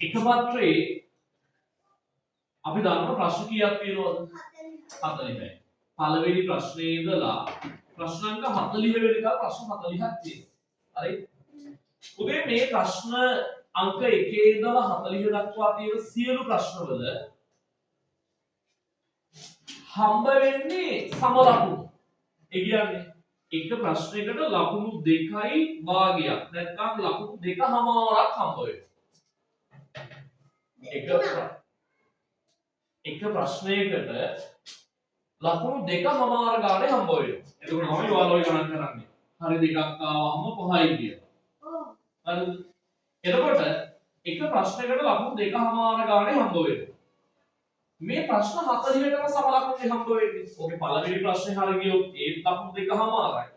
එක පත්‍රයේ අපි දන්න ප්‍රශ්න කීයක් තියෙනවද? 40යි. පළවෙනි ප්‍රශ්නේ ඉඳලා ප්‍රශ්න අංක 40 වෙනකල් ප්‍රශ්න 40ක් තියෙනවා. හරි? ඔබේ මේ ප්‍රශ්න අංක 1 ඉඳලා 40 දක්වා තියෙන සියලු ප්‍රශ්නවල හම්බ වෙන්නේ සම ලකුණු. ඒ කියන්නේ එක ප්‍රශ්නයකට ලකුණු 2යි භාගයක් නැත්නම් ලකුණු 2කමාරක් හම්බ වෙනවා. එක ප්‍රශ්නයකට ලකුණු 2කමාර ගානේ හම්බ වෙනවා. එතකොට තමයි ඔයාලා ඔය ගණන් කරන්නේ. හරි දෙකක් ආවම 5යි කියලා. හරිද? එතකොට එක ප්‍රශ්නයකට ලකුණු 2කමාර ගානේ හම්බ වෙනවා. මේ ප්‍රශ්න 40කම සම ලකුණු හම්බ වෙන්නේ. ඔගේ පළවෙනි ප්‍රශ්නේ හරිය ගියොත් ඒත් ලකුණු 2කමාරයි.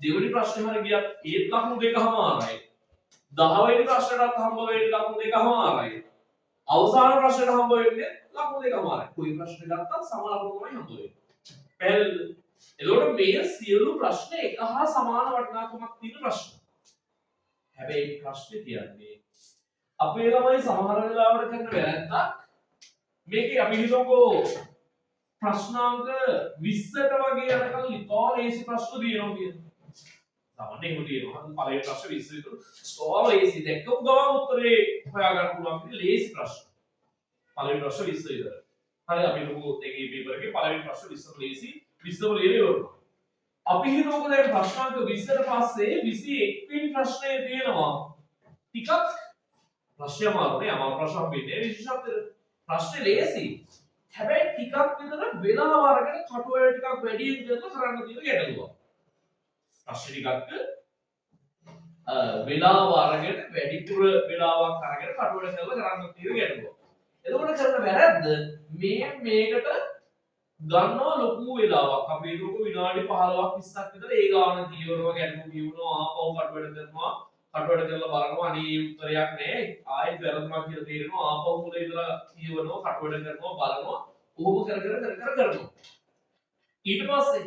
දෙවෙනි ප්‍රශ්නේ හරිය ගියත් ඒත් ලකුණු 2කමාරයි. 10 වෙනි ප්‍රශ්නටත් හම්බ වෙන්නේ ලකුණු 2කමාරයි. අවසාන ප්‍රශ්නට හම්බ වෙන්නේ ලකුණු 2කමාරයි. කොයි ප්‍රශ්න ගත්තත් සම ලකුණු තමයි හම්බ වෙන්නේ. පැහැදිලිද? එතකොට මේ සියලු ප්‍රශ්න එක හා සමාන වටිනාකමක් තියෙන ප්‍රශ්න. හැබැයි ප්‍රශ්නේ කියන්නේ අපේ ළමයි සමහර වෙලාවට කරන වැරද්දක් මේකේ අපි හිතමුකෝ ප්‍රශ්නාංක 20ට වගේ යනකම් ලිපා ලේසි ප්‍රශ්න දිනනවා කියලා. සාමාන්‍යයෙන් එහෙම දිනනවා. පළවෙනි ප්‍රශ්න 20 විතර. සෝම ලේසි දැක්කම ගමන් උත්තරේ හොයාගන්න පුළුවන් විදිහ ලේසි ප්‍රශ්න. පළවෙනි ප්‍රශ්න 20 විතර. හරි අපි හිතමුකෝ දෙකේ පේපර් එකේ පළවෙනි ප්‍රශ්න 20ම ලේසි 20ම ලියලා ඉවරනවා. අපි හිතමුකෝ දැන් ප්‍රශ්නාංක 20ට පස්සේ 21 වෙනි ප්‍රශ්නේ තියෙනවා. ටිකක් ප්‍රශ්නය මාරුනේ අමාරු ප්‍රශ්න හම්බෙන්නේ විශේෂත්වයට. ප්‍රශ්නේ ලේසි. හැබැයි ටිකක් විතර වෙලාව අරගෙන කටුවල ටිකක් වැඩියෙන් කරලා කරන්න තියෙන ගැටලුවක්. ප්‍රශ්න ටිකක් වෙලාව අරගෙන වැඩිපුර වෙලාවක් අරගෙන කටුවල කරලා කරන්න තියෙන ගැටලුවක්. එතකොට කරන වැරද්ද මේකට ගන්නවා ලොකු වෙලාවක්. අපි හිතමුකෝ විනාඩි 15ක් 20ක් විතර ඒ ගාන කියවනවා ගැටලුව කියවනවා ආපහු කටුවල කරනවා කටුවල කරලා බලනවා අනේ උත්තරයක් නෑ ආයෙත් වැරදුනා කියලා තේරෙනවා ආපහු මුල ඉඳලා කියවනවා කටුවල කරනවා බලනවා කොහොම කරනවා ඊට පස්සේ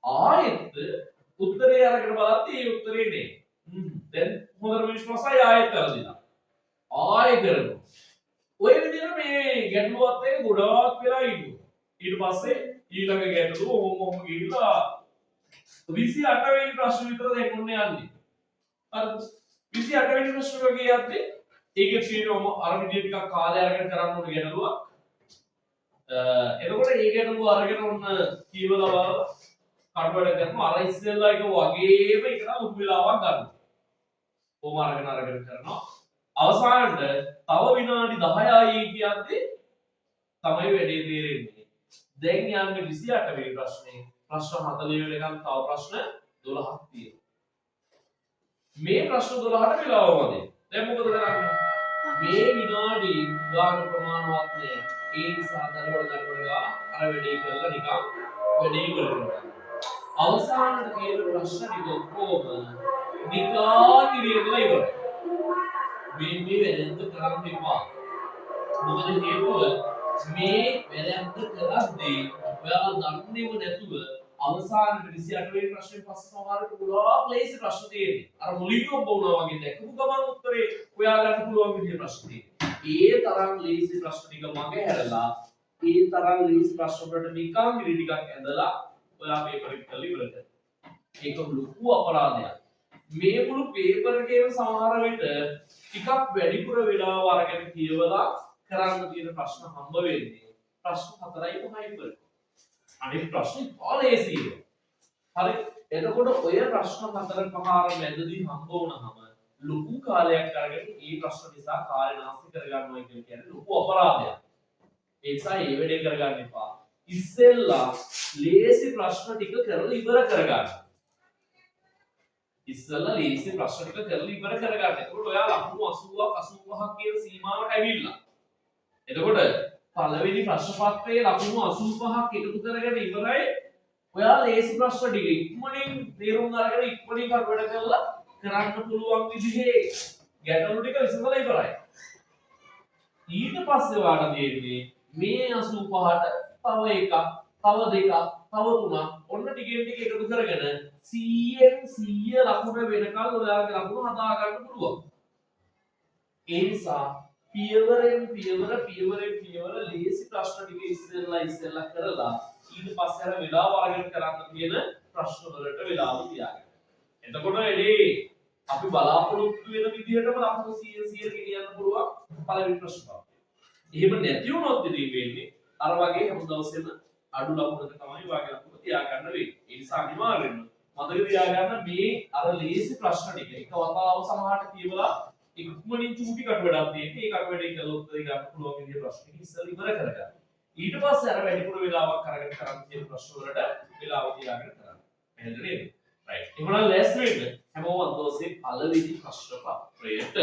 ආයෙත් උත්තරේ අරගෙන බලද්දී ඒ උත්තරේ නේ දැන් හොඳට විශ්වාසයි ආයෙත් කරදිනා ආයෙ කරනවා ඔය විදිහට මේ ගැටලුවත් එක්ක ගොඩාක් වෙලා ඉන්නවා ඊට පස්සේ ඊළඟ ගැටලුව ඔහොම ගිහිල්ලා 28 වෙනි ප්‍රශ්න විතර දැන් ඔන්න යන්නේ අර 28 වෙනි ප්‍රශ්න වගේ යද්දී ඒකේ තියෙනවා අර විදිහ ටිකක් කාලය අරගෙන කරන්න ඕන ගැටලුවක්. එතකොට ඒ ගැටලුව අරගෙන ඔන්න කීවලා බලලා කටවඩ කරනවා අර ඉස්සෙල්ලා එක වගේම එක ලොකු වෙලාවක් ගන්නවා. කොහොම අරගෙන කරනවා. අවසානට තව විනාඩි 10යි කියද්දී තමයි වැඩේ තේරෙන්නේ. දැන් යන්නේ 28 වෙනි ප්‍රශ්නේ. ප්‍රශ්න 40 වෙනකම් තව ප්‍රශ්න 12ක් තියෙනවා. මේ ප්‍රශ්න 12ට වෙලාව මදි. දැන් මොකද කරන්නේ? මේ විනාඩි ගාන ප්‍රමාණවත් නෑ. ඒ නිසා දරවල ගා අර වැඩේ කරලා නිකන් වැඩේ කරනවා. අවසානට තියෙන ප්‍රශ්න ටික ඔක්කොම නිකන් ඉරියලා ඉවරයි. මේ වැරද්ද කරන්න එපා. මොකද හේතුව මේ වැරද්ද කරද්දී ඔයාලා දන්නේම නැතුව අවසානයේ 28 වෙනි ප්‍රශ්නේ පස්සේ සමහරට ගොඩාක් ලේසි ප්‍රශ්න තියෙන්නේ. අර මුලින්ම ඔබ වුණා වගේ දැක්කම ගමන් උත්තරේ හොයා ගන්න පුළුවන් විදිහේ ප්‍රශ්න තියෙන්නේ. ඒ තරම් ලේසි ප්‍රශ්න ටික මගේ හැරලා ඒ තරම් ලේසි ප්‍රශ්න වලට නිකන් ඉරි ටිකක් ඇඳලා ඔයා පේපර් එක කරලා ඉවර කරනවා. ඒක ලොකු අපරාධයක්. මේ මුළු පේපර් එකේම සමහර විට ටිකක් වැඩිපුර වෙලාව අරගෙන කියවලා කරන්න තියෙන ප්‍රශ්න හම්බ වෙන්නේ ප්‍රශ්න 4යි 5යි විතර. අනිත් ප්‍රශ්නේ පාලේසිය. හරි. එතකොට ඔය ප්‍රශ්න 4 5 මැදදී හම්බ වුණාම ලොකු කාලයක් අරගෙන මේ ප්‍රශ්න නිසා කාලය නාස්ති කරගන්නවා කියන්නේ ලොකු අපරාධයක්. ඒ නිසා මේ වැඩේ කරගන්න එපා. ඉස්සෙල්ලා ලේසි ප්‍රශ්න ටික කරලා ඉවර කරගන්න. ඉස්සෙල්ලා ලේසි ප්‍රශ්න ටික කරලා ඉවර කරගන්න. එතකොට ඔයා ලකුණු 80ක් 85ක් කියන සීමාවට ඇවිල්ලා. එතකොට පළවෙනි ප්‍රශ්න පත්‍රයේ ලකුණු 85ක් එකතු කරගෙන ඉවරයි. ඔයා ලේසි ප්‍රශ්න ටික ඉක්මනින් තේරුම් අරගෙන ඉක්මනින් කටවඩ කරලා කරන්න පුළුවන් විදිහේ ගැටලු ටික විසඳලා ඉවරයි. ඊට පස්සේ වාට දෙන්නේ මේ 85ට තව එකක්, තව දෙකක්, තව තුනක් ඔන්න ටිකෙන් ටික එකතු කරගෙන 100න් 100 ලකුණ වෙනකල් ඔයාලගේ ලකුණු හදා ගන්න පුළුවන්. ඒ නිසා පියවරෙන් පියවර ලේසි ප්‍රශ්න ටික ඉස්සෙල්ලා කරලා ඊට පස්සේ අර වෙලාව අරගෙන කරන්න තියෙන ප්‍රශ්න වලට වෙලාව තියාගන්න. එතකොට එදී අපි බලාපොරොත්තු වෙන විදිහටම ලකුණු 100 ගෙනියන්න පුළුවන් පළවෙනි ප්‍රශ්න පත්‍රය. එහෙම නැති වුණොත් ඉතින් වෙන්නේ අර වගේ හැම දවසෙම අඩු ලකුණක තමයි වාගේ ලකුණු තියාගන්න වෙන්නේ. ඒ නිසා අනිවාර්යෙන්ම මතක තියාගන්න මේ අර ලේසි ප්‍රශ්න ටික එක වතාව සමහරට කියවලා ඉක්මනින් චූටි කටවඩක් තියෙන්නේ. ඒ කටවඩේ කළොත් ඒ ගන්න පුළුවන් විදිහේ ප්‍රශ්න ටික ඉස්සෙල්ලා ඉවර කරගන්න. ඊට පස්සේ අර වැඩිපුර වෙලාවක් අරගෙන කරන්න තියෙන ප්‍රශ්න වලට වෙලාව තියාගෙන කරන්න. එහෙනම් නේද? රයිට්. එහෙනම් ලෑස්ති වෙන්න හැමෝම අද දවසේ පළවෙනි ප්‍රශ්න පත්‍රයට